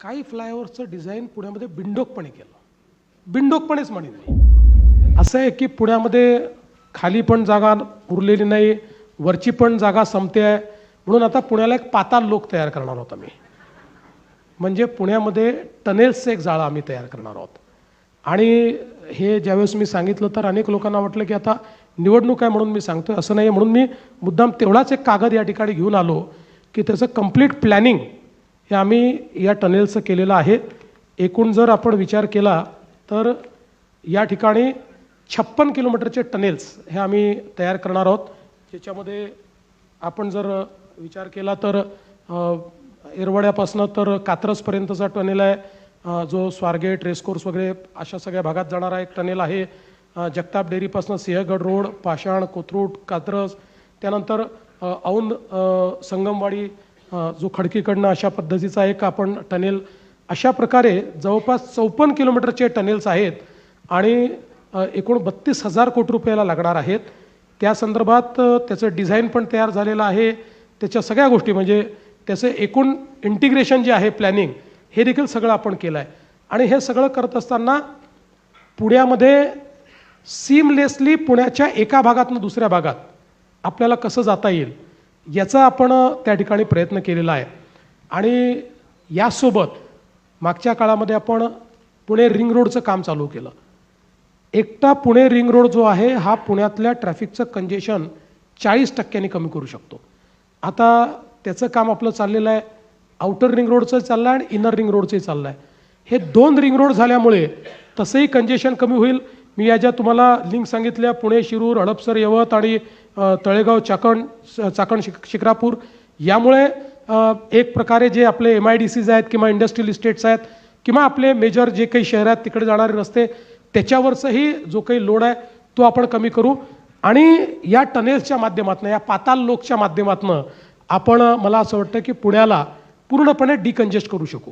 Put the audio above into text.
काही फ्लायओव्हरचं डिझाईन पुण्यामध्ये बिनडोकपणे केलं. बिनडोकपणेच म्हणेन मी. असं आहे की पुण्यामध्ये खाली पण जागा उरलेली नाही, वरची पण जागा संपते आहे. म्हणून आता पुण्याला एक पाताल लोक तयार करणार आहोत आम्ही. म्हणजे पुण्यामध्ये टनेल्सचं एक जाळं आम्ही तयार करणार आहोत. आणि हे ज्यावेळेस मी सांगितलं तर अनेक लोकांना वाटलं की आता निवडणूक आहे म्हणून मी सांगतोय. असं नाही आहे. म्हणून मी मुद्दाम तेवढाच एक कागद या ठिकाणी घेऊन आलो की त्याचं कंप्लीट प्लॅनिंग हे आम्ही या टनेलचं केलेलं आहे. एकूण जर आपण विचार केला तर या ठिकाणी 56 किलोमीटरचे टनेल्स हे आम्ही तयार करणार आहोत. ज्याच्यामध्ये आपण जर विचार केला तर येरवड्यापासून तर कात्रजपर्यंतचा टनेल आहे, जो स्वारगेट रेसकोर्स वगैरे अशा सगळ्या भागात जाणारा एक टनेल आहे. जगताप डेअरीपासून सिंहगड रोड, पाषाण, कोथरूड, कात्रज, त्यानंतर औंध संगमवाडी, जो खडकीकडनं अशा पद्धतीचा एक आपण टनेल, अशा प्रकारे जवळपास 54 किलोमीटरचे टनेल्स आहेत आणि एकूण 32,000 कोटी रुपयाला लागणार आहेत. त्या संदर्भात त्याचं डिझाईन पण तयार झालेलं आहे. त्याच्या सगळ्या गोष्टी म्हणजे त्याचं एकूण इंटिग्रेशन जे आहे, प्लॅनिंग, हे देखील सगळं आपण केलं आहे. आणि हे सगळं करत असताना पुण्यामध्ये सीमलेसली पुण्याच्या एका भागातून दुसऱ्या भागात आपल्याला कसं जाता येईल याचा आपण त्या ठिकाणी प्रयत्न केलेला आहे. आणि यासोबत मागच्या काळामध्ये आपण पुणे रिंग रोडचं काम चालू केलं. एकटा पुणे रिंग रोड जो आहे हा पुण्यातल्या ट्रॅफिकचं कंजेशन 40% कमी करू शकतो. आता त्याचं काम आपलं चाललेलं आहे. आउटर रिंग रोडचं चाललं आहे आणि इनर रिंग रोडचंही चाललं आहे. हे 2 रिंग रोड झाल्यामुळे तसंही कंजेशन कमी होईल. मी या ज्या तुम्हाला लिंक सांगितल्या, पुणे शिरूर, हडपसर, यवत आणि तळेगाव चाकण शिक्रापूर, यामुळे एक प्रकारे जे आपले MIDCs आहेत किंवा इंडस्ट्रियल इस्टेट्स आहेत किंवा आपले मेजर जे काही शहर आहेत तिकडे जाणारे रस्ते, त्याच्यावरचाही जो काही लोड आहे तो आपण कमी करू. आणि या टनेल्सच्या माध्यमातून, या पाताल लोकच्या माध्यमातून आपण, मला असं वाटतं की पुण्याला पूर्णपणे डिकंजेस्ट करू शकू.